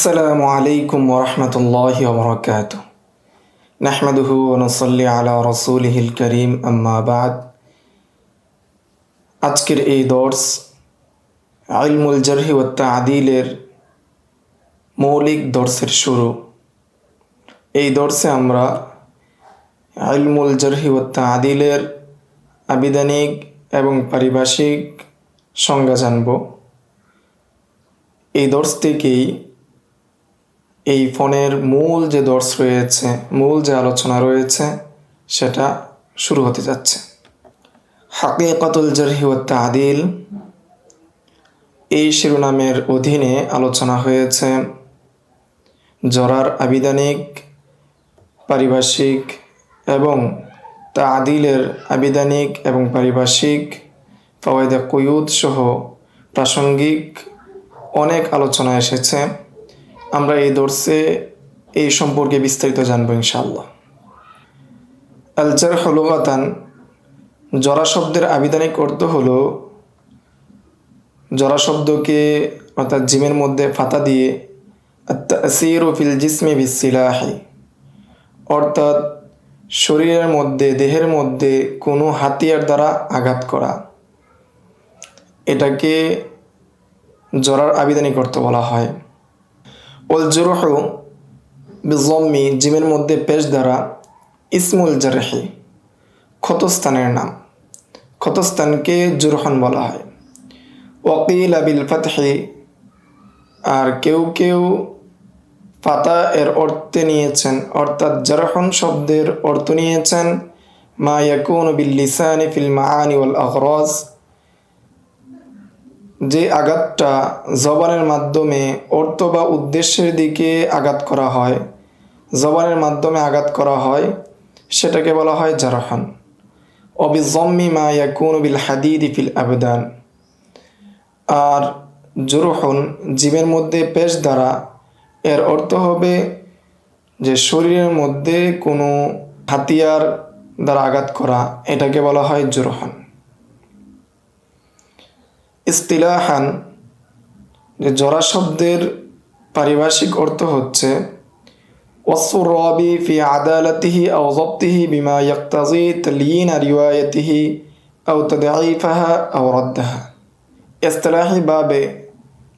আসসালামু আলাইকুম ওরহমতুল্লাহি ওবরাকাতুহু নাহমাদুহু ওয়া নুসাল্লি আলা রাসূলিহিল কারীম আম্মা বা'দ। আজকের এই দর্স ইলমুল জারহি ওয়াত তা'দীলের মৌলিক দর্সের শুরু। এই দর্সে আমরা ইলমুল জারহি ওয়াত তা'দীলের আবিধানিক এবং পারিভাষিক সংজ্ঞা জানব। এই দর্স থেকেই এই ফোনের মূল যে দর্স রয়েছে, মূল যে আলোচনা রয়েছে সেটা শুরু হতে যাচ্ছে। হাকিকাতুল জারহি ওয়াত তা'দীল এই শিরোনামের অধীনে আলোচনা হয়েছে জরার আবিধানিক, পারিভাষিক এবং তা'দীলের আবিধানিক এবং পারিভাষিক, ফাওয়ায়েদে কুয়ুদ সহ প্রাসঙ্গিক অনেক আলোচনা এসেছে। আমরা এই দর্সে এই সম্পর্কে বিস্তারিত জানব ইনশাআল্লাহ। আল জারহ লুগাতান, জরা শব্দের আবিধানিক অর্থ হলো, জরা শব্দকে অর্থাৎ জিমের মধ্যে ফাতা দিয়ে আত-তা'সীরু ফিল জিসমি বিস-সিলাহি, অর্থাৎ শরীরের মধ্যে, দেহের মধ্যে কোনো হাতিয়ার দ্বারা আঘাত করা, এটাকে জরার আবিধানিক অর্থ বলা হয়। ওয়াল জুরহু বিযম্মি, জিমের মধ্যে পেশ দ্বারা, ইসমুল জারহি, ক্ষতস্থানের নাম, ক্ষতস্থানকে জুরহন বলা হয়। ওয়াকিলা বিল ফাতহি, আর কেউ কেউ ফাতা এর অর্থে নিয়েছেন, অর্থাৎ জারহন শব্দের অর্থ নিয়েছেন মা ইয়াকুনু বিল লিসানি ফিল মাআনি ওয়াল আগরাজ, যে আঘাতটা জবানের মাধ্যমে অর্থ বা উদ্দেশ্যের দিকে আঘাত করা হয়, জবানের মাধ্যমে আঘাত করা হয়, সেটাকে বলা হয় জারহান। অবিযম্মি মা ইয়াকুনু বিল হাদিদি ফিল আবদান, আর জুরহুন জিমের মধ্যে পেশ দ্বারা, এর অর্থ হবে যে শরীরের মধ্যে কোনো হাতিয়ার দ্বারা আঘাত করা, এটাকে বলা হয় জুরহান। ইস্তিলাহান, যে জরা শব্দের পারিভাষিক অর্থ হচ্ছে ওয়াসফুর রাবি ফি আদালাতিহি আও যাবতিহি বিমা ইয়াক্তাজি তালয়িন রিওয়ায়াতিহি আও তাদঈফাহা আও রাদ্দাহা। ইস্তিলাহি ভাবে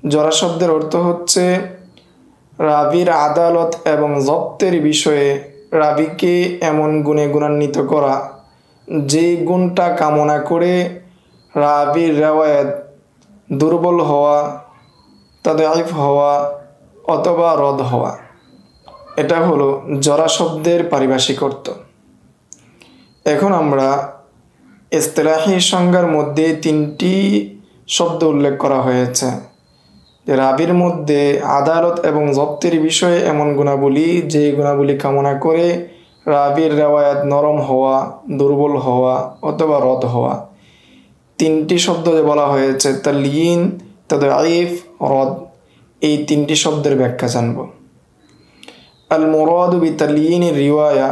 জরা শব্দের অর্থ হচ্ছে রাবির আদালত এবং জব্তের বিষয়ে রাবিকে এমন গুণে গুণান্বিত করা, যে গুণটা কামনা করে রাবির রেওয়ায়াত দুর্বল হওয়া, তাদঈফ হওয়া অথবা রদ হওয়া, এটা হলো জরা শব্দের পারিভাষিক অর্থ। এখন আমরা ইস্তিলাহি সংজ্ঞার মধ্যে তিনটি শব্দ উল্লেখ করা হয়েছে, যে রাবির মধ্যে আদালত এবং জব্তের বিষয়ে এমন গুণাবলী, যে গুণাবলী কামনা করে রাবির রেওয়ায়াত নরম হওয়া, দুর্বল হওয়া অথবা রদ হওয়া। তিনটি শব্দ যে বলা হয়েছে, তালয়িন, তাদঈফ, রদ, এই তিনটি শব্দের ব্যাখ্যা জানব। আল মুরাদু বি তালয়িনির রিওয়ায়া,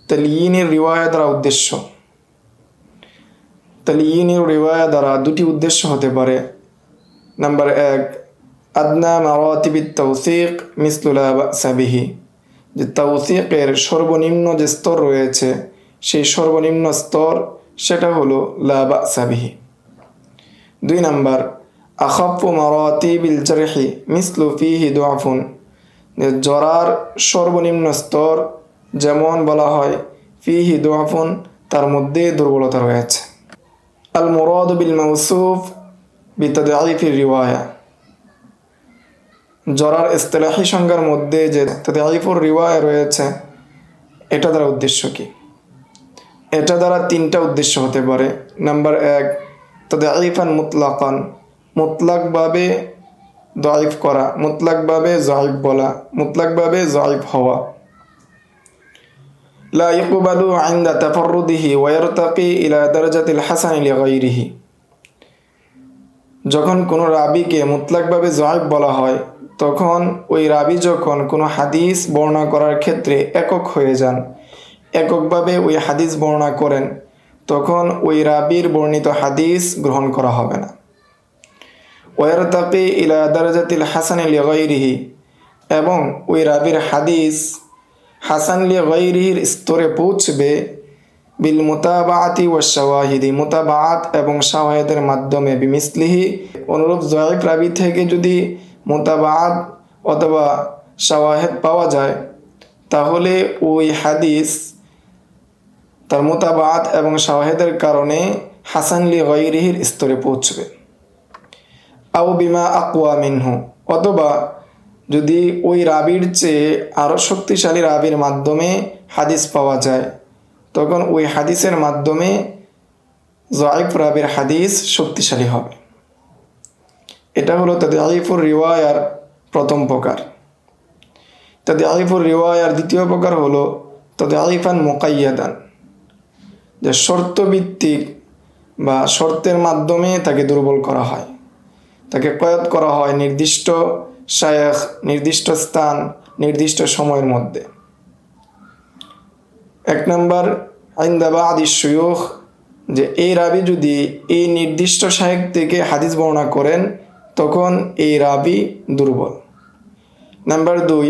তালয়িনির রিওয়ায়া দ্বারা উদ্দেশ্য, তালয়িনির রিওয়ায়া দ্বারা দুটি উদ্দেশ্য হতে পারে। নাম্বার 1, আদনা মারাতিবিত তাওসীক মিসলু লা বা'সা বিহি, যে তাওসীকের সর্বনিম্ন যে স্তর রয়েছে, সেই সর্বনিম্ন স্তর সেটা হলো লা বা'সা বিহি। 2 নাম্বার, আখাফু মারাতিবিল জারহি মিসলু ফিহি দুআফুন, যে জরার সর্বনিম্ন স্তর যেমন বলা হয় ফিহি দুআফুন, তার মধ্যে দুর্বলতা রয়েছে। আল মুরাদু বিল মাওসুফ বিতাদঈফির রিওয়ায়া, জরার ইস্তিলাহি সংজ্ঞার মধ্যে যে তাদঈফুর রিওয়ায়া রয়েছে, এটা দ্বারা উদ্দেশ্য কি? এটা দ্বারা তিনটা উদ্দেশ্য হতে পারে। নাম্বার 1, তাদঈফান মুতলাকান, মুতলাকভাবে দঈফ করা, মুতলাকভাবে যঈফ বলা, মুতলাকভাবে যঈফ হওয়া। লা ইকবালু ইনদা তাফাররুদিহি ওয়া ইয়ারতাকি ইলা দারাজাতিল হাসানি লিগাইরিহি, যখন কোনো রাবিকে মুতলাকভাবে যঈফ বলা হয়, তখন ওই রাবি যখন কোনো হাদিস বর্ণনা করার ক্ষেত্রে একক হয়ে যান, এককভাবে ওই হাদিস বর্ণনা করেন, তখন ওই রাবির বর্ণিত হাদিস গ্রহণ করা হবে না। ওয়ারতাকি ইলা দারাজাতিল হাসানি লিগাইরিহি, এবং ওই রাবির হাদিস হাসান লি গায়রিহির স্তরে পৌঁছবে বিল মুতাবাআতি ওয়াশ শাওয়াহিদি, মুতাবাআত এবং শাওয়াহিদের মাধ্যমে, বিমিসলিহি অনুরূপ যঈফ রাবি থেকে যদি মুতাবাআত অথবা শাওয়াহিদ পাওয়া যায় তাহলে ওই হাদিস তার মুতাবাআত এবং শাওয়াহিদের কারণে হাসান লি গায়রিহির স্তরে পৌঁছবে। আও বিমা আকওয়া মিনহু, অথবা যদি ওই রাবির চেয়ে আরও শক্তিশালী রাবির মাধ্যমে হাদিস পাওয়া যায় তখন ওই হাদিসের মাধ্যমে যঈফ রাবির হাদিস শক্তিশালী হবে। এটা হলো তাদঈফুর রিওয়ায়ার প্রথম প্রকার। তাদঈফুর রিওয়ায়ার দ্বিতীয় প্রকার হলো তাদঈফান মুকাইয়াদান, যে শর্তভিত্তিক বা শর্তের মাধ্যমে তাকে দুর্বল করা হয়, তাকে কয়াদ করা হয় নির্দিষ্ট শায়খ, নির্দিষ্ট স্থান, নির্দিষ্ট সময়ের মধ্যে। এক নম্বর ইনদা বাদি শুয়ুখ, যে এই রাবি যদি এই নির্দিষ্ট শায়খ থেকে হাদিস বর্ণনা করেন তখন এই রাবি দুর্বল। নাম্বার 2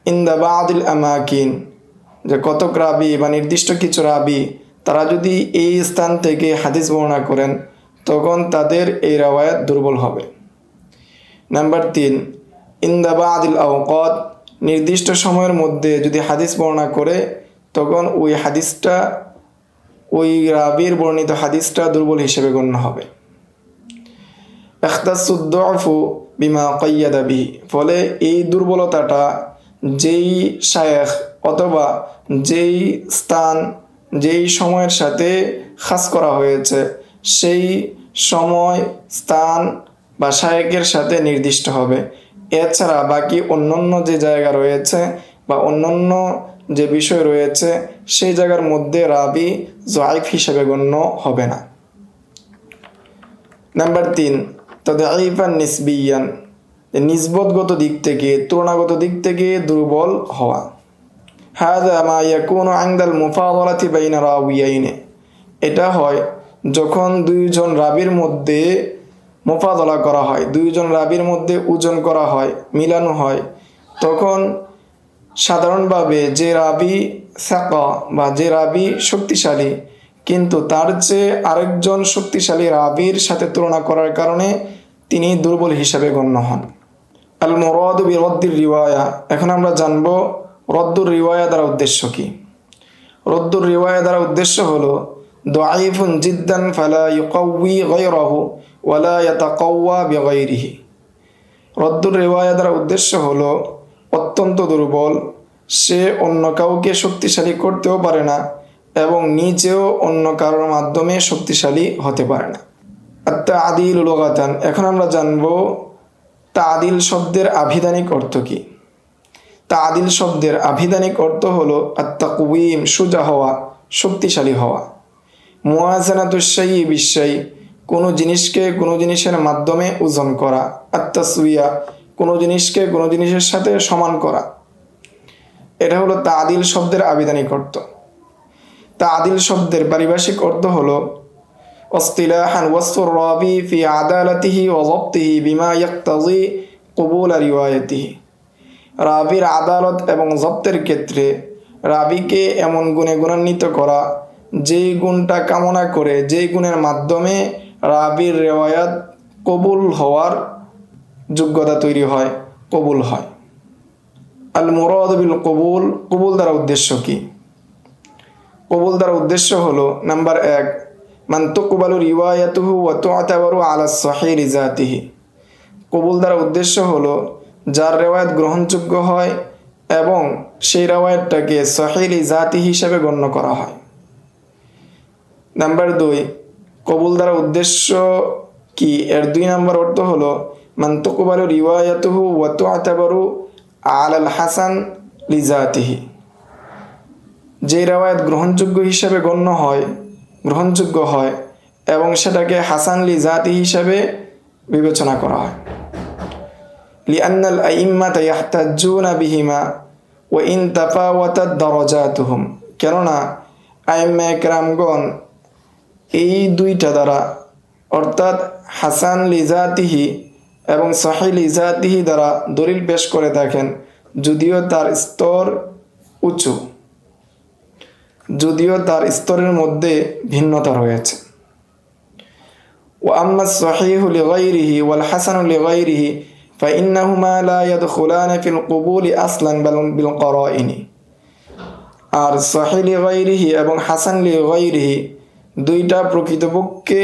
ইনদা বাদিল আমাকিন, যে কতক রাবি বা নির্দিষ্ট কিছু রাবি তারা যদি এই স্থান থেকে হাদিস বর্ণনা করেন তখন তাদের এই রাওয়ায়াত দুর্বল হবে। নাম্বার 3 ইনদা বাদিল আওকাত, নির্দিষ্ট সময়ের মধ্যে যদি হাদিস বর্ণনা করে তখন ওই হাদিসটা, ওই রাবির বর্ণিত হাদিসটা দুর্বল হিসেবে গণ্য হবে। ইখতাসুদ দুফু বিমা কাইয়াদা বিহি, ফলে এই দুর্বলতাটা যেই শায়খ অথবা যেই স্থান, যেই সময়ের সাথে খাস করা হয়েছে সেই সময়, স্থান বা শায়খের সাথে নির্দিষ্ট হবে। এছাড়া বাকি অন্যান্য যে জায়গা রয়েছে বা অন্যান্য যে বিষয় রয়েছে সেই জায়গার মধ্যে রাবি যঈফ হিসেবে গণ্য হবে না। নাম্বার 3 তাদঈফান নিসবিয়ান, নিসবতগত দিক থেকে, তুলনাগত দিক থেকে দুর্বল হওয়া। হাযা মা ইয়াকুনু ইনদাল মুফাদালাতি বাইনা রাওয়াইয়াইনি, এটা হয় যখন দুইজন রাবির মধ্যে মুফাদলা করা হয়, দুইজন রাবির মধ্যে ওজন করা হয়, মিলানো হয়, তখন সাধারণভাবে যে রাবি সাকা বা যে রাবি শক্তিশালী কিন্তু তার চেয়ে আরেকজন শক্তিশালী রাবির সাথে তুলনা করার কারণে তিনি দুর্বল হিসাবে গণ্য হন। আল মুরাদু বিরদ্দির রিওয়ায়া, এখন আমরা জানব রদ্দুর রিওয়ায়া দ্বারা উদ্দেশ্য কি। রদ্দুর রিওয়ায়া দ্বারা উদ্দেশ্য হলো দাঈফুন জিদ্দান ফালা ইউকাউই গায়রাহু ওয়ালা ইয়াতাকাওয়া বিগায়রিহি। রদ্দুর রিওয়ায়া দ্বারা উদ্দেশ্য হলো অত্যন্ত দুর্বল, সে অন্য কাউকে শক্তিশালী করতেও পারে না এবং নিজেও অন্য কারোর মাধ্যমে শক্তিশালী হতে পারে না। আত-তা'দীল লুগাতান, এখন আমরা জানব তা'দীল শব্দের আভিধানিক অর্থ কি। তা'দীল শব্দের আভিধানিক অর্থ হলো আত-তাকওয়িম, সোজা হওয়া, শক্তিশালী হওয়া। মুওয়াজানাতুশ শাইই বিশ-শাই, কোনো জিনিসকে কোনো জিনিসের মাধ্যমে ওজন করা। আত-তাসওয়িয়া, কোনো জিনিসকে কোনো জিনিসের সাথে সমান করা। এটা হলো তা'দীল শব্দের আভিধানিক অর্থ। তা'দীল শব্দের পারিভাষিক অর্থ হলো ইসতিলাহান ওয়াসফুর রাবি ফি আদালাতিহি ওয়া যাবতিহি বিমা ইয়াকতাজি কবুল রিওয়ায়াতিহি, রাবির আদালত এবং জব্তের ক্ষেত্রে রাবিকে এমন গুণে গুণান্বিত করা যেই গুণটা কামনা করে, যেই গুণের মাধ্যমে রাবির রিওয়ায়াত কবুল হওয়ার যোগ্যতা তৈরি হয়, কবুল হয়। আল মুরাদ বিল কবুল, কবুল দ্বারা উদ্দেশ্য কি। কবুল দ্বারা উদ্দেশ্য হলো নাম্বার 1 মান তুকবালু রিওয়ায়াতুহু ওয়া তু'তাবারু আলা সহিহ লিজাতিহি, কবুল দ্বারা উদ্দেশ্য হলো যার রিওয়ায়াত গ্রহণযোগ্য হয় এবং সেই রিওয়ায়াতটাকে সহিহ লিজাতি হিসেবে গণ্য করা হয়। নাম্বার 2 কবুল দ্বারা উদ্দেশ্য কি, এর 2 নম্বর অর্থ হলো মান তুকবালু রিওয়ায়াতুহু ওয়া তু'তাবারু আলাল হাসান লিজাতিহি, যে রিওয়ায়াত গ্রহণযোগ্য হিসেবে গণ্য হয়, গ্রহণযোগ্য হয় এবং সেটাকে হাসান লিজাতি হিসেবে বিবেচনা করা হয়। লিআন্নাল আইম্মাতা ইয়াহতাজ্জুনা বিহিমা ওয়া ইন তাফাওয়াতাত দারাজাতুহুম, কেননা আইম্মায়ে কেরামগণ এই দুইটা দ্বারা অর্থাৎ হাসান লিজাতিহি এবং সহিহ লিজাতিহি দ্বারা দলিল পেশ করে থাকেন যদিও তার স্তর উঁচু, যদিও তার স্তরের মধ্যে ভিন্নতা রয়েছে। وأما الصحيح لغيره والحسن لغيره فإنهما لا يدخلان في القبول أصلا بل بالقرائن। আর সহিহ লিগাইরিহি এবং হাসান লিগাইরিহি দুইটা প্রকৃতপক্ষে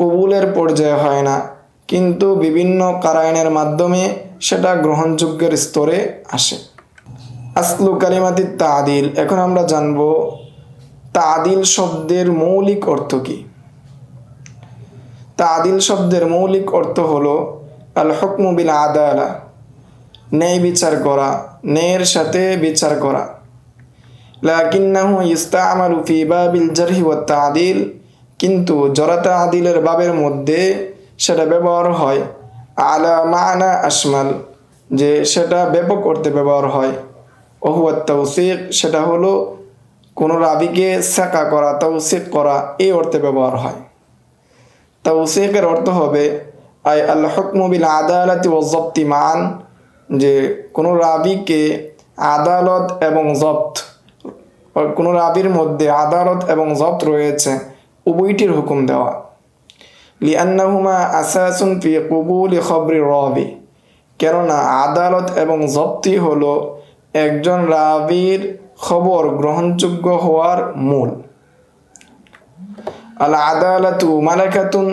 কবুলের পর্যায়ে হয় না, কিন্তু বিভিন্ন কারায়নের মাধ্যমে সেটা গ্রহণযোগ্যের স্তরে আসে। আসলু কালিমাতি তাদিল। এখন আমরা জানব তাদিল শব্দের মৌলিক অর্থ কি। তাদিল শব্দের মৌলিক অর্থ হলো আল হুকমু বিল আদালা, ন্যায় বিচার করা, ন্যায়ের সাথে বিচার করা। লাকিন্নাহু ইস্তামালু ফি বাবিল জারহি ওয়াত তাদিল, কিন্তু জরা তাদিলের বাবের মধ্যে সেটা ব্যবহার হয় আলা মানা আশমাল, যে সেটা ব্যাপক অর্থে ব্যবহার হয়। ওহুয়াত তাওসিক, সেটা হলো কোনো রাবিকে সাকা করা, তাওসিক করা, এই অর্থে ব্যবহার হয়। তাওসিকের অর্থ হবে আই আল হুকমু বিল আদালাতি ওয়াজ যাবতি মান, যে কোনো রাবিকে আদালত এবং জব্ত, কোনো রাবির মধ্যে আদালত এবং জব্ত রয়েছে, উভয়টির হুকুম দেওয়া। লিআন্নাহুমা আসাসুন ফি কুবুলি খবরি রাবি, কেননা আদালত এবং জব্তি হলো একজন রাবির খবর গ্রহণযোগ্য হওয়ার মূল। আল আদালাতু মালাকাতুন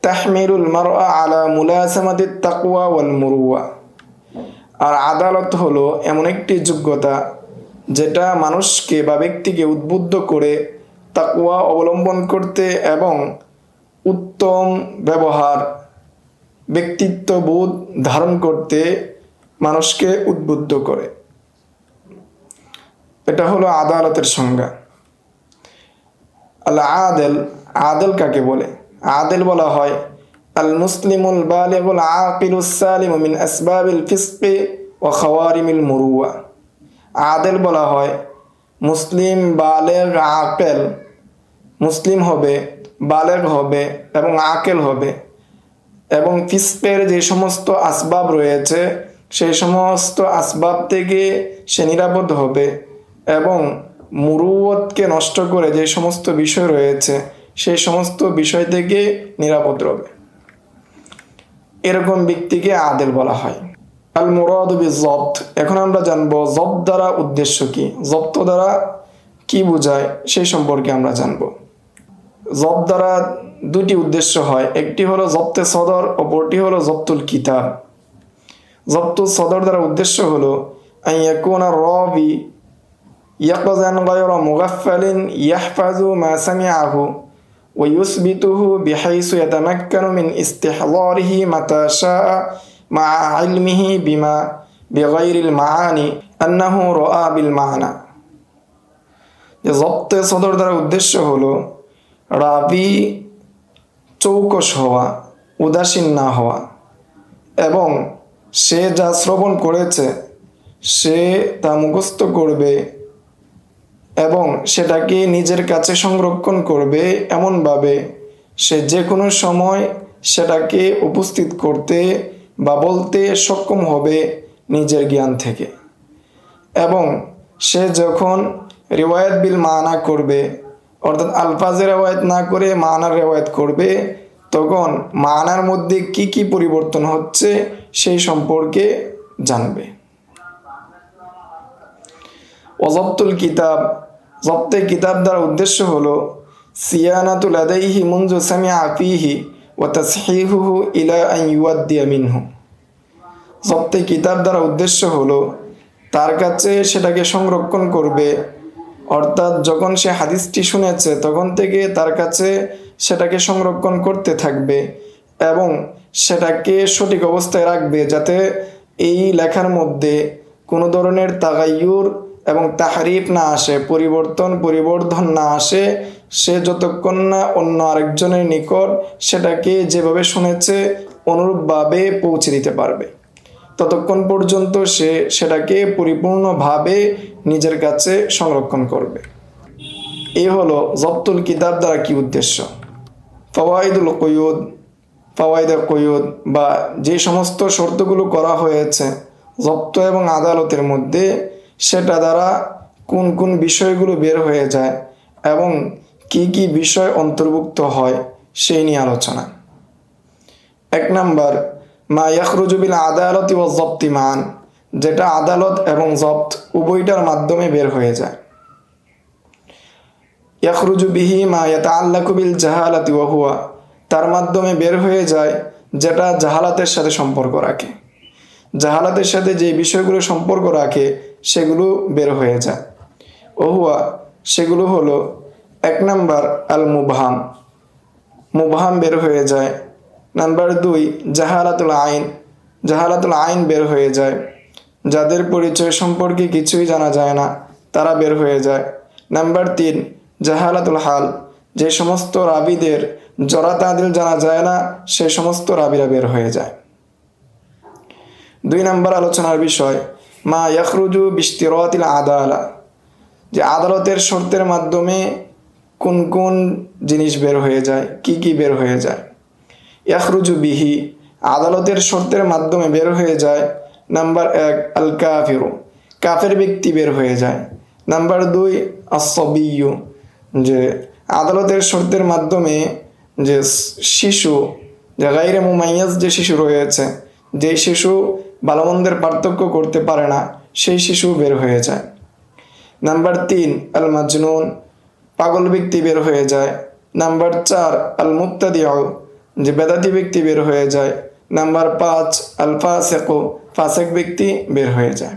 তাহমিলুল মারআ আলা মুলাসামাতিত তাকওয়া ওয়াল মুরুয়া। আর আদালত হলো এমন একটি যোগ্যতা যেটা মানুষকে বা ব্যক্তিকে উদ্বুদ্ধ করে তাকওয়া অবলম্বন করতে এবং উত্তম ব্যবহার, ব্যক্তিত্ববোধ ধারণ করতে মানুষকে উদ্বুদ্ধ করে। এটা হলো আদালতের সংজ্ঞা। আল আদেল, আদেল কাকে বলে? আদেল বলা হয় আল মুসলিমুল বালিগুল আকিলুস সালিমু মিন আসবাবিল ফিসকি ওয়া খাওয়ারিমিল মুরুয়া। আদেল বলা হয় মুসলিম বালেগ আকেল, মুসলিম হবে, বালেগ হবে এবং আকেল হবে, এবং ফিসকের যে সমস্ত আসবাব রয়েছে সেই সমস্ত আসবাব থেকে সে নিরাপদ হবে, এবং মুরুওয়াতকে নষ্ট করে যে সমস্ত বিষয় রয়েছে সেই সমস্ত বিষয় থেকে নিরাপদ হবে। এরকম ব্যক্তিকে আদেল বলা হয়। আল মুরাদু বিজব্ত। এখন আমরা জানবো জব্ত দ্বারা উদ্দেশ্য কি, জব্ত দ্বারা কি বোঝায় সেই সম্পর্কে আমরা জানবো। জব্ত দ্বারা দুটি উদ্দেশ্য হয়, একটি হলো জব্তে সদর, অপরটি হলো জব্তুল কিতাব। জব্তুল সদর দ্বারা উদ্দেশ্য হলো আন ইয়াকুনা রাবি ইয়াকযান গায়রা মুগাফফালিন ইয়াহফাযু মা সামিআহু ওয়া ইউসবিতুহু বিহাইসু ইয়াতামাক্কানু মিন ইস্তিহদারিহি মাতা শাআ মা ইলমিহি বিমা বিগাইরিল মাআনি আন্নাহু রাআ বিল মা'না। যে জব্তে সদর দ্বারা উদ্দেশ্য হলো রাবি চৌকস হওয়া, উদাসীন না হওয়া, এবং সে যা শ্রবণ করেছে সে তা মুখস্থ করবে এবং সেটাকে নিজের কাছে সংরক্ষণ করবে এমনভাবে সে যে কোনো সময় সেটাকে উপস্থিত করতে বা বলতে সক্ষম হবে নিজের জ্ঞান থেকে। এবং সে যখন রিওয়ায়াত বিল মানা করবে, অর্থাৎ আলফাজের রেওয়ায়াত না করে মানার রেওয়ায়াত করবে, তখন মানার মধ্যে কি কি পরিবর্তন হচ্ছে সেই সম্পর্কে জানবে। ওয়াজব্তুল কিতাব। জব্তে কিতাব দ্বারা উদ্দেশ্য হলো সিয়ানাতু লাদাইহি মুনযু সামিআ ফীহি ওয়া তাসহিহুহু ইলা আন ইউআদ্দিয়া মিনহু। জব্তে কিতাব দ্বারা উদ্দেশ্য হলো তার কাছে সেটাকে সংরক্ষণ করবে, অর্থাৎ যখন সে হাদিসটি শুনেছে তখন থেকে তার কাছে সেটাকে সংরক্ষণ করতে থাকবে এবং সেটাকে সঠিক অবস্থায় রাখবে, যাতে এই লেখার মধ্যে কোনো ধরনের তাগায়ুর এবং তাহরিফ না আসে, পরিবর্ধন না আসে। সে যতক্ষণ না অন্য আরেকজনের নিকট সেটাকে যেভাবে শুনেছে অনুরূপভাবে পৌঁছে দিতে পারবে, ততক্ষণ পর্যন্ত সে সেটাকে পরিপূর্ণভাবে নিজের কাছে সংরক্ষণ করবে। এই হলো জব্তুল কিতাব দ্বারা কি উদ্দেশ্য। ফাওয়াইদুল কুয়ুদ, ফাওয়াইদুল কুয়ুদ বা যে সমস্ত শর্তগুলো করা হয়েছে জব্ত এবং আদালতের মধ্যে সেটা দ্বারা কোন কোন বিষয়গুলো বের হয়ে যায় এবং কি কি বিষয় অন্তর্ভুক্ত হয় সেই নিয়ে আলোচনা। 1 নাম্বার, মা ইয়াখরুজু বিল আদালতি ওয়াজ জব্তি মান, যেটা আদালত এবং জব্ত উভয়টার মাধ্যমে বের হয়ে যায়। ইয়াখরুজু বিহি মা ইয়াতাআল্লাকু বিল জাহালাতি ওয়া হুয়া, তার মাধ্যমে বের হয়ে যায় যেটা জাহালাতের সাথে সম্পর্ক রাখে। জাহালাতের সাথে যে বিষয়গুলো সম্পর্ক রাখে সেগুলো বের হয়ে যায়। ওহুয়া, সেগুলো হলো 1 নাম্বার আল মুবহাম, মুবহাম বের হয়ে যায়। নাম্বার 2 জাহালাতুল আইন, জাহালাতুল আইন বের হয়ে যায়, যাদের পরিচয় সম্পর্কে কিছুই জানা যায় না তারা বের হয়ে যায়। নাম্বার 3 জাহালাতুল হাল, যে সমস্ত রাবিদের জরা তাদিল জানা যায় না সে সমস্ত রাবিরা বের হয়ে যায়। 2 নাম্বার আলোচনার বিষয় মা ইয়াখরুজু বিশতিরাতিল আদালা, যে আদালতের শর্তের মাধ্যমে কোন কোন জিনিস বের হয়ে যায়, কি কি বের হয়ে যায়। ইয়াখরুজু বিহি, আদালতের শর্তের মাধ্যমে বের হয়ে যায়। নাম্বার 1 আল কাফিরু, কাফের ব্যক্তি বের হয়ে যায়। নাম্বার 2 আস-সাবিয়্যু, যে আদালতের শর্তের মাধ্যমে যে শিশু, যে গায়রে মুমাইয়াজ যে শিশু রয়েছে, যে শিশু ভালো মন্দের পার্থক্য করতে পারে না সেই শিশু বের হয়ে যায়। নাম্বার 3 আল মাজনুন, পাগল ব্যক্তি বের হয়ে যায়। নাম্বার 4 আল মুবতাদিউ, যে বেদাতি ব্যক্তি বের হয়ে যায়। নাম্বার 5 আল ফাসিকু, ফাসিক ব্যক্তি বের হয়ে যায়।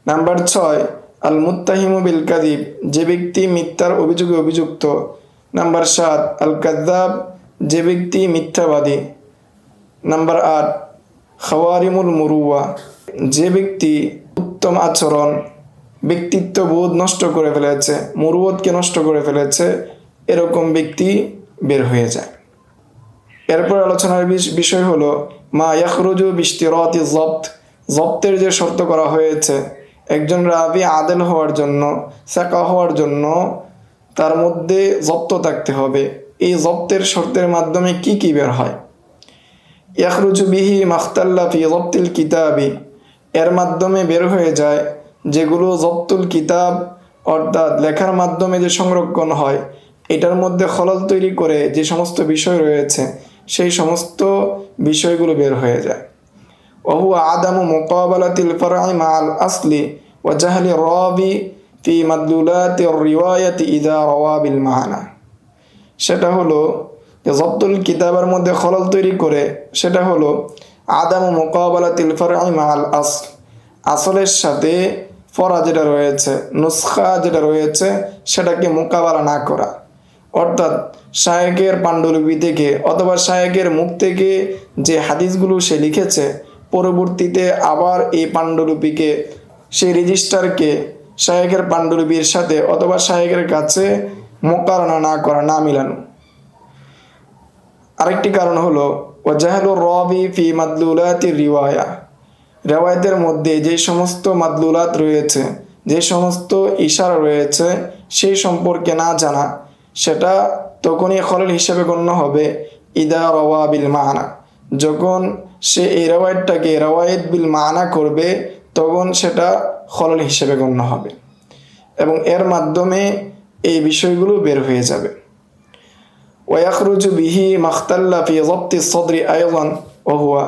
নাম্বার 6 আল মুত্তাহিমু বিল কাযিব, যে ব্যক্তি মিথ্যার অভিযোগে অভিযুক্ত। নাম্বার 7 আল কাযযাব, যে ব্যক্তি মিথ্যাবাদী। নাম্বার 8 খাওয়ারিমুল মুরুয়া, যে ব্যক্তি উত্তম আচরণ, ব্যক্তিত্ব বোধ নষ্ট করে ফেলেছে, মুরুয়াতকে নষ্ট করে ফেলেছে, এরকম ব্যক্তি বের হয়ে যায়। এরপর আলোচনার বিষয় হলো মা ইয়াখরুজু বিশতিরাতি জব্ত, জব্তের যে শর্ত করা হয়েছে একজন রাবি আদেল হওয়ার জন্য, সাকা হওয়ার জন্য তার মধ্যে জব্ত থাকতে হবে। এই জব্তের শর্তের মাধ্যমে কি কি বের হয়। ইয়াখরুজু বিহি মাখতাল্লা ফি জব্তিল কিতাবি, এর মাধ্যমে বের হয়ে যায় যেগুলো জব্তুল কিতাব অর্থাৎ লেখার মাধ্যমে যে সংরক্ষণ হয় এটার মধ্যে খলল তৈরি করে যে সমস্ত বিষয় রয়েছে সেই সমস্ত বিষয়গুলো বের হয়ে যায়। ওহুয়া আদামু মুকাবালাতিল ফারঈ মাআল আসলি ওয়া জাহলি রাবি ফি মাদলুলাতির রিওয়ায়াতি ইযা রাওয়া বিল মা'না, সেটা হলো যে জব্তুল কিতাবের মধ্যে খলল তৈরি করে, সেটা হলো আদামু মুকাবালাতিল ফারঈ মাআল আসল, আসলের সাথে ফরা যেটা রয়েছে, নুসখা যেটা রয়েছে সেটাকে মোকাবেলা না করা। অর্থাৎ শায়েখের পাণ্ডুলিপি থেকে অথবা শায়েখের মুখ থেকে যে হাদিসগুলো সে লিখেছে পরবর্তীতে আবার এই পাণ্ডুলিপিকে, সেই রেজিস্টারকে শায়েখের পাণ্ডুলিপির সাথে অথবা শায়েখের কাছে মোকারণা না করা, না মিলানো। আরেকটি কারণ হলো ওয়াজাহলুর রাবি ফি মাদলুলাতির রিওয়ায়া, রেওয়ায়তের মধ্যে যে সমস্ত মাদলুলাত রয়েছে, যে সমস্ত ইশারা রয়েছে সেই সম্পর্কে না জানা, সেটা তখনই খলল হিসেবে গণ্য হবে ইদা রাওয়া বিল মা'না, যখন সে এই রেওয়ায়তটাকে রেওয়ায়েত বিল মা'না করবে তখন সেটা খলল হিসেবে গণ্য হবে এবং এর মাধ্যমে এই বিষয়গুলো বের হয়ে যাবে। ওয়াখরুজু বিহি মাখতাল্লা ফি জব্তিস সদরি আয়দান ওয়া হুয়া,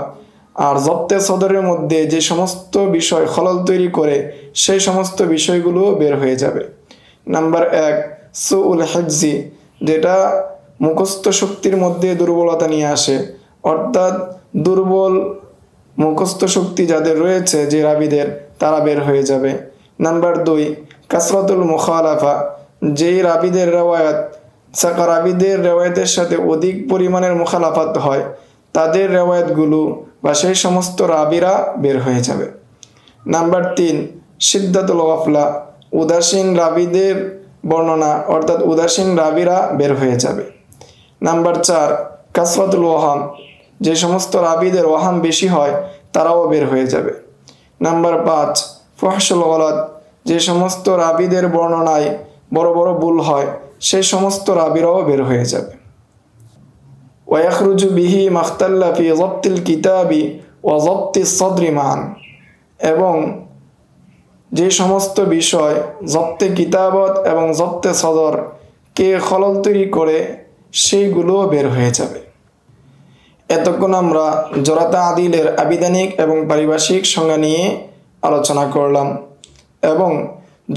আর জব্তে সদরের মধ্যে যে সমস্ত বিষয় খলল তৈরি করে সেই সমস্ত বিষয়গুলো বের হয়ে যাবে। নাম্বার 1 সুউল হিফজি, যেটা মুখস্থ শক্তির মধ্যে দুর্বলতা নিয়ে আসে, অর্থাৎ দুর্বল মুখস্থ শক্তি যাদের রয়েছে যে রাবিদের, তারা বের হয়ে যাবে। নাম্বার 2 কাসরাতুল মুখালাফা, যেই রাবিদের রেওয়ায়াত সাকা রাবিদের রেওয়ায়তের সাথে অধিক পরিমাণের মুখালাফাত হয় তাদের রেওয়ায়তগুলো বা সেই সমস্ত রাবিরা বের হয়ে যাবে। নাম্বার 3 সিদ্দাতুল গাফলা, উদাসীন রাবিদের বর্ণনা অর্থাৎ উদাসীন রাবিরা বের হয়ে যাবে। নাম্বার 4 কাসরাতুল ওয়াহাম, যে সমস্ত রাবিদের ওয়াহাম বেশি হয় তারাও বের হয়ে যাবে। নাম্বার 5 ফুহশুল গলাত, যে সমস্ত রাবিদের বর্ণনায় বড় বড় ভুল হয় সেই সমস্ত রাবিরাও বের হয়ে যাবে। ওয়াখরুজু বিহি মাখতাল্লা ফি জব্তিল কিতাবি ওয়া জব্তিস সদরি মান, এবং যে সমস্ত বিষয় জব্তে কিতাবত এবং জব্তে সদর কে খলল তৈরি করে সেইগুলোও বের হয়ে যাবে। এতক্ষণ আমরা জরাতা আদিলের আবিধানিক এবং পারিভাষিক সংজ্ঞা নিয়ে আলোচনা করলাম এবং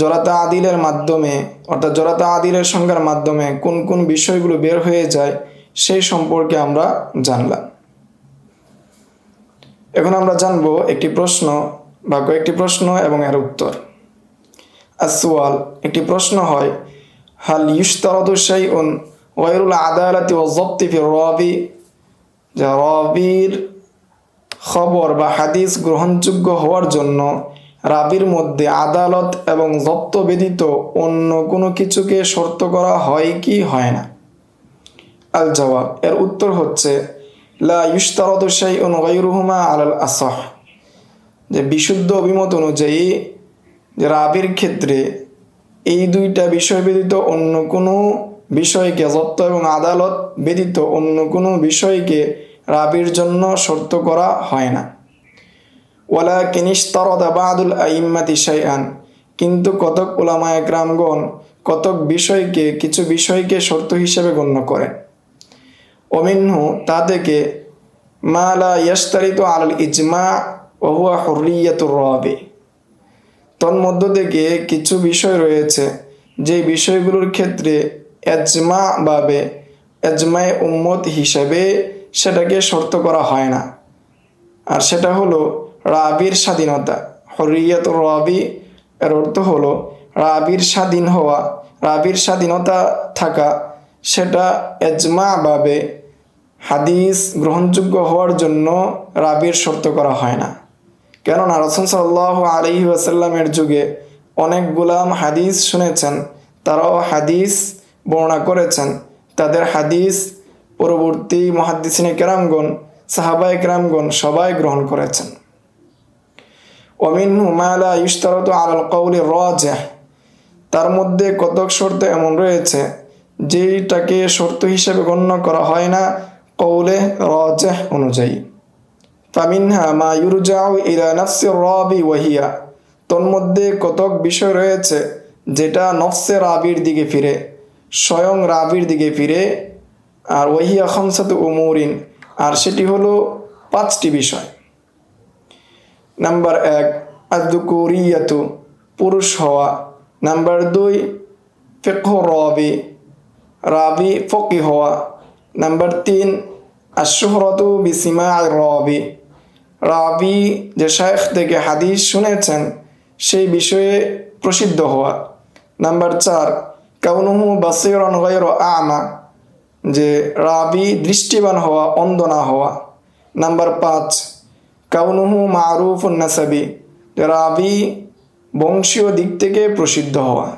জরাতা আদিলের মাধ্যমে অর্থাৎ জরাতা আদিলের সংজ্ঞার মাধ্যমে কোন কোন বিষয়গুলো বের হয়ে যায় সেই সম্পর্কে আমরা জানলাম। এখন আমরা জানবো একটি প্রশ্ন বা কয়েকটি প্রশ্ন এবং এর উত্তর। আসওয়াল, একটি প্রশ্ন হয়, হাল ইউশতারাতু শাইউন গায়রুল আদালাতি ওয়া যাবতি ফি রাবি, যে রাবির খবর বা হাদিস গ্রহণযোগ্য হওয়ার জন্য রাবির মধ্যে আদালত এবং জব্ত ব্যতীত অন্য কোনো কিছুকে শর্ত করা হয় কি হয় না? আল জবাব, এর উত্তর হচ্ছে লা ইউশতারাতু শাইউন গায়রুহুমা আলাল আসাহ, যে বিশুদ্ধ অভিমত অনুযায়ী যে রাবির ক্ষেত্রে এই দুইটা বিষয় ব্যতীত অন্য কোনো বিষয়কে, জব্ত এবং আদালত ব্যতীত অন্য কোনো বিষয়কে রাবির জন্য শর্ত করা হয় না। ওয়ালাকিন ইশতারাতা বা'দুল আইম্মাতি শাইআন, কিন্তু কতক উলামায়ে কেরামগণ কতক বিষয়কে, কিছু বিষয়কে শর্ত হিসেবে গণ্য করেন। ওমিনহু, তা থেকে মা লা ইয়াশতারিতু আলাল ইজমা ওয়া হুয়া হুররিয়াতুর রাবি, তন্মধ্য থেকে কিছু বিষয় রয়েছে যে বিষয়গুলোর ক্ষেত্রে এজমায়ে উম্মত হিসেবে সেটাকে শর্ত করা হয় না, আর সেটা হলো রাবির স্বাধীনতা। হুররিয়াতুর রাবি এর অর্থ হলো রাবির স্বাধীন হওয়া, রাবির স্বাধীনতা থাকা, সেটা এজমাভাবে হাদিস গ্রহণযোগ্য হওয়ার জন্য রাবির শর্ত করা হয় না। কেননা রাসূল সাল্লাল্লাহু আলাইহি ওয়াসাল্লামের যুগে অনেক গোলাম হাদিস শুনেছেন, তারাও হাদিস বর্ণনা করেছেন, তাদের হাদিস পরবর্তী মুহাদ্দিসিনে কেরামগণ, সাহাবায়ে কেরামগণ সবাই গ্রহণ করেছেন। ওমিনহু মা লা ইশতারাতু আলাল কওলি রাজিহ, তার মধ্যে কতক শর্ত এমন রয়েছে যেটাকে শর্ত হিসেবে গণ্য করা হয় না কওলে রাজিহ অনুযায়ী। ফামিনহা মা ইউরজাউ ইলা নাফসির রাবি ওয়া হিয়া, তন্মধ্যে কতক বিষয় রয়েছে যেটা নফসে রাবির দিকে ফিরে, স্বয়ং রাবির দিকে ফিরে। আর ওয়াহিয়া খামসাতু উমুরিন, আর সেটি হলো 5টি বিষয়। নাম্বার 1 আদ-দুকুরিয়াতু, পুরুষ হওয়া। নাম্বার 2 ফিকহু রাবি, রাবি ফকি হওয়া। নাম্বার 3 আশ-শুহরাতু বিসিমা'i রাবি, রাবি যে শায়েখ থেকে হাদিস শুনেছেন সেই বিষয়ে প্রসিদ্ধ হওয়া। নাম্বার 4 কাউনুহু বাসীরান গায়রা আ'মা, যে রাবি দৃষ্টিবান হওয়া, অন্ধ না হওয়া। নাম্বার 5 কাউনুহু মা'রুফুন নাসাবি, যে রাবি বংশীয় দিক থেকে প্রসিদ্ধ হওয়া।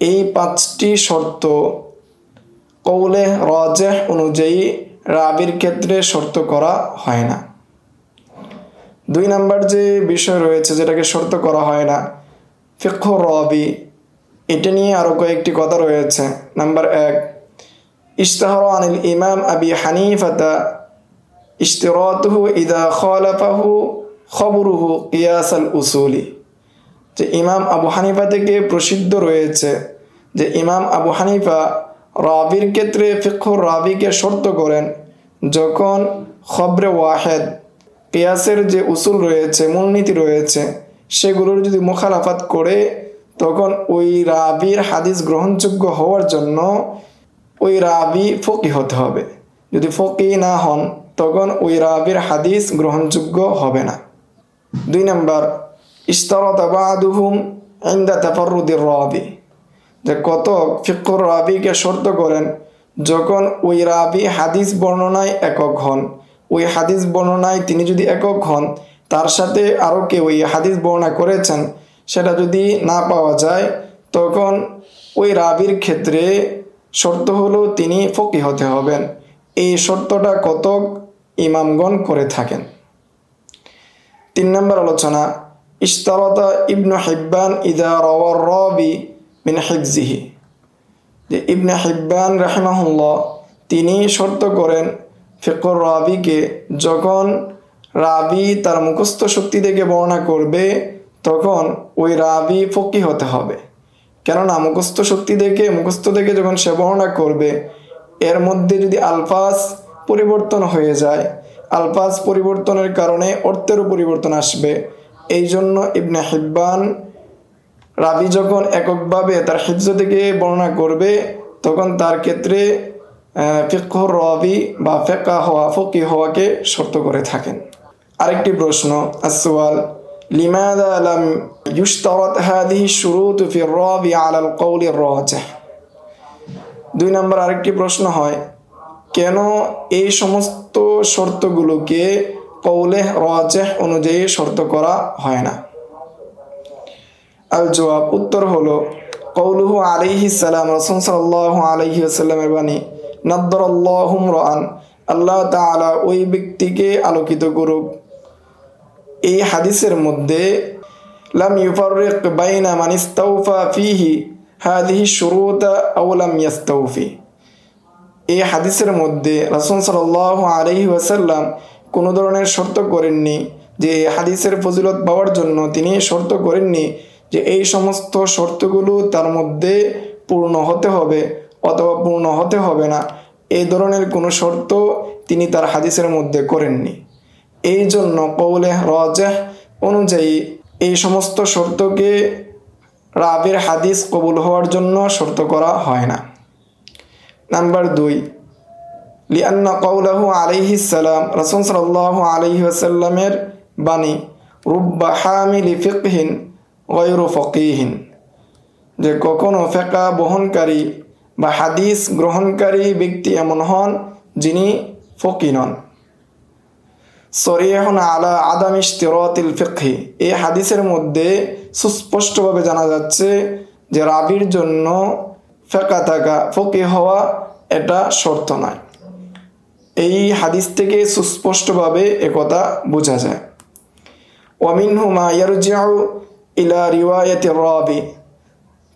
এই 5টি শর্ত কওলে রাজিহ অনুযায়ী রাবির ক্ষেত্রে শর্ত করা হয় না। 2 নাম্বার যে বিষয় রয়েছে যেটাকে শর্ত করা হয় না ফিকহু রাবি, এটা নিয়ে আরও কয়েকটি কথা রয়েছে। নাম্বার 1 ইশতাহারা আনিল ইমাম আবি হানিফাতা ইশতিরাতুহু ইদা খালাফাহু খবরুহু কিয়াসাল উসুলি, যে ইমাম আবু হানিফা থেকে প্রসিদ্ধ রয়েছে যে ইমাম আবু হানিফা রাবির ক্ষেত্রে ফিকহু রাবিকে শর্ত করেন যখন খবরে ওয়াহেদ, কিয়াসের যে উসুল রয়েছে, মূলনীতি রয়েছে, সেগুলোর যদি মুখালাফাত করে তখন ওই রাবির হাদিস গ্রহণযোগ্য হওয়ার জন্য ওই রাবি ফকি হতে হবে। যদি ফকি না হন তখন ওই রাবির হাদিস গ্রহণযোগ্য হবে না। 2 নাম্বার ইশতারাতা বা'দুহুম ইনদা তাফাররুদির রাবি, যে কতক ফিকহুর রাবিকে শর্ত করেন যখন ওই রাবি হাদিস বর্ণনায় একক হন। ওই হাদিস বর্ণনায় তিনি যদি একক হন, তার সাথে আরও কেউ ওই হাদিস বর্ণনা করেছেন, সেটা যদি না পাওয়া যায় তখন ওই রাবির ক্ষেত্রে শর্ত হলো তিনি ফকি হতে হবেন। এই শর্তটা কতক ইমামগণ করে থাকেন। 3 নম্বর আলোচনা ইশতারাতা ইবনু হিব্বান ইদা রাওয়ার রাবি মিন হিফজিহি, যে ইবনে হিব্বান রাহিমাহুল্লাহ তিনি শর্ত করেন ফিকহুর রাবিকে যখন রাবি তার মুখস্থ শক্তি থেকে বর্ণনা করবে, তখন ওই রাবি ফকিহ হতে হবে। কেননা মুখস্থ থেকে যখন সে বর্ণনা করবে, এর মধ্যে যদি আলফাজ পরিবর্তন হয়ে যায়, আলফাজ পরিবর্তনের কারণে অর্থেরও পরিবর্তন আসবে। এই জন্য ইবনে হিব্বান রাবি যখন এককভাবে তার হিফজ থেকে বর্ণনা করবে, তখন তার ক্ষেত্রে ফিকহুর রাবি বা ফকিহ হওয়াকে শর্ত করে থাকেন। আরেকটি প্রশ্ন, আসওয়াল লিমাযা লাম ইউশতারাত হাযিহি শুরুত ফি রাবি আলা আল কওলি রাজিহ। 2 নম্বর আরেকটি প্রশ্ন হয়, কেন এই সমস্ত শর্তগুলোকে কওলে রাজিহ অনুযায়ী শর্ত করা হয় না? আল জবাব, উত্তর হলো কওলুহু আলাইহিস সালাম, রাসূল সাল্লাল্লাহু আলাইহি ওয়াসাল্লামের বাণী, নাদ্দারাল্লাহু রাআন, আল্লাহ তাআলা ওই ব্যক্তিকে আলোকিত করুক। এই হাদিসের মধ্যে লাম ইউফাররিক বাইনা মান ইস্তাওফা ফিহি হাযিহি শুরুতা আও লাম ইয়াস্তাওফি। এই হাদিসের মধ্যে রাসূল সাল্লাল্লাহু আলাইহি ওয়াসাল্লাম কোনো ধরনের শর্ত করেননি, যে হাদিসের ফজিলত পাওয়ার জন্য তিনি শর্ত করেননি যে এই সমস্ত শর্তগুলো তার মধ্যে পূর্ণ হতে হবে অথবা পূর্ণ হতে হবে না। এই ধরনের কোনো শর্ত তিনি তার হাদিসের মধ্যে করেননি। এই জন্য কওলে রাজিহ অনুযায়ী এই সমস্ত শর্তকে রাবির হাদিস কবুল হওয়ার জন্য শর্ত করা হয় না। নাম্বার 2, লিআন্না কওলাহু আলাইহিস সালাম, রাসূল সাল্লাল্লাহু আলাইহি ওয়াসাল্লামের বাণী, রুব্বা হামিলি ফিকহিন গায়রু ফকিহিন, যে কখনো ফিকহ বহনকারী বা হাদিস গ্রহণকারী ব্যক্তি এমন হন যিনি ফকিহ নন। সরিহুন আলা আদাম ইশতিরাতিল ফিকহি, এই হাদিসের মধ্যে সুস্পষ্টভাবে জানা যাচ্ছে যে রাবির জন্য ফিকহ থাকা, ফকিহ হওয়া এটা শর্ত নয়। এই হাদিস থেকে সুস্পষ্টভাবে একথা বোঝা যায়। ওয়া মিনহু মা ইয়ারজিউ ইলা রিওয়ায়াতির রাবি,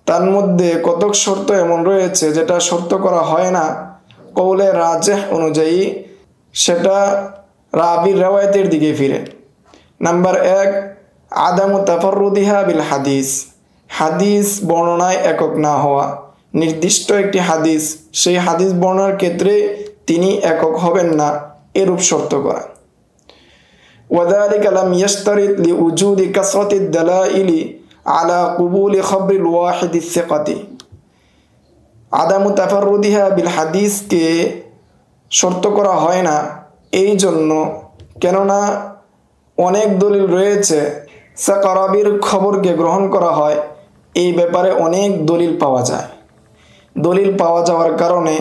তার মধ্যে কতক শর্ত এমন রয়েছে যেটা শর্ত করা হয় না কওলে রাজিহ অনুযায়ী, সেটা রাবির রিওয়ায়াতের দিকে ফিরে। নাম্বার 1, আদামু তাফাররুদিহা বিল হাদিস, হাদিস বর্ণনায় একক না হওয়া। নির্দিষ্ট একটি হাদিস, সেই হাদিস বর্ণনার ক্ষেত্রে তিনি একক হবেন না, এরূপ শর্ত করা। ওয়াযালিকা লাম ইয়াশতারিত লিউজুদি কাসরাতিদ দালাইলি আলা কুবুলি খবরিল ওয়াহিদিস সিকাতি, আদামু তাফাররুদিহা বিল হাদিসকে শর্ত করা হয় না এই জন্য, কেননা অনেক দলিল রয়েছে সাকারাবির খবরকে গ্রহণ করা হয়, এই ব্যাপারে অনেক দলিল পাওয়া যায়। দলিল পাওয়া যাওয়ার কারণে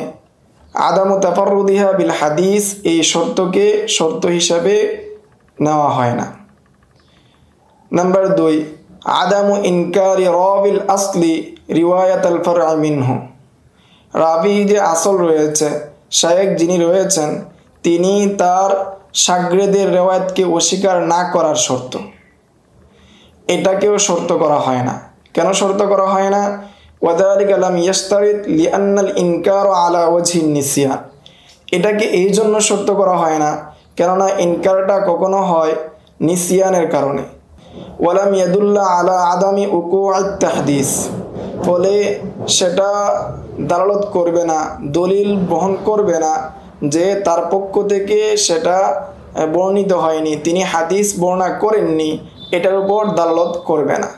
আদামু তাফাররুদিহা বিল হাদিস এই শর্তকে শর্ত হিসাবে নেওয়া হয় না। নাম্বার 2, আদামু ইনকারি রাবিল আসলি রিওয়ায়াত আল ফারঈ মিনহু, রাবি যে আসল রয়েছে, শায়েখ যিনি রয়েছেন, তিনি তার শাগরেদের রেওয়ায়াতকে অস্বীকার না করার শর্ত, এটাকেও শর্ত করা হয় না। কেন শর্ত করা হয় না? ওয়াযালিকা লাম ইয়াশতারিত লিআন্নাল ইনকার আলা ওয়াজহিন নিসিয়ান, এটাকে এই জন্য শর্ত করা হয় না কেননা ইনকারটা কখনো হয় নিসিয়ানের কারণে। ওয়ালাম ইয়াদুল্লা আলা আদামি উকুআত তাহদিস, ফলে সেটা দালালত করবে না, দলিল বহন করবে না যে তার পক্ষ থেকে সেটা বর্ণিত হয়নি, তিনি হাদিস বর্ণনা করেননি, এটার উপর দালালত করবে না।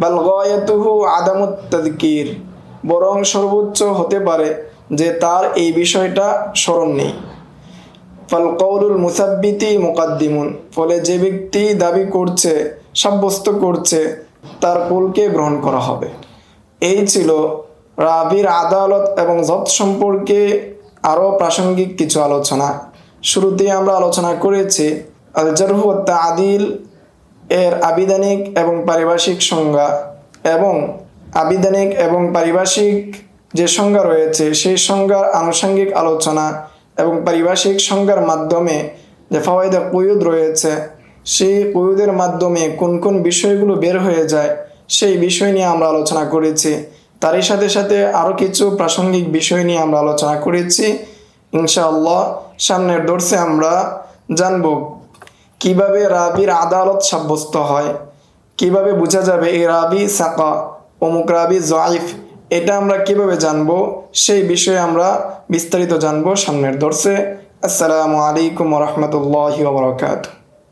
বাল গায়াতুহু আদামুত তাযকির, বরং সর্বোচ্চ হতে পারে যে তার এই বিষয়টা স্মরণ নেই। ফাল কওলুল মুসাব্বিতি মুকাদ্দিমুন, ফলে যে ব্যক্তি দাবি করছে, সাব্যস্ত করছে, তার কৌলকে গ্রহণ করা হবে। এই ছিল রাবির আদালত এবং জব্ত সম্পর্কে আরও প্রাসঙ্গিক কিছু আলোচনা। শুরুতেই আমরা আলোচনা করেছি আল জারহু ওয়াত তা'দীল এর আবিধানিক এবং পারিভাষিক সংজ্ঞা, এবং আবিধানিক এবং পারিভাষিক যে সংজ্ঞা রয়েছে সেই সংজ্ঞার আনুষঙ্গিক আলোচনা, এবং পারিভাষিক সংজ্ঞার মাধ্যমে যে ফাওয়ায়েদে কুয়ুদ রয়েছে, সেই কুয়ুদের মাধ্যমে কোন কোন বিষয়গুলো বের হয়ে যায় সেই বিষয় নিয়ে আমরা আলোচনা করেছি। তারই সাথে সাথে আরও কিছু প্রাসঙ্গিক বিষয় নিয়ে আমরা আলোচনা করেছি। ইনশাআল্লাহ সামনের দর্সে আমরা জানব কিভাবে রাবির আদালত সাব্যস্ত হয়, কিভাবে বোঝা যাবে এই রাবি সাকা অমুক রাবি জয়ীফ, এটা আমরা কিভাবে জানবো, সেই বিষয়ে আমরা বিস্তারিত জানবো সামনের দর্শে। আসসালামু আলাইকুম ওয়া রাহমাতুল্লাহি ওয়া বারাকাতুহু।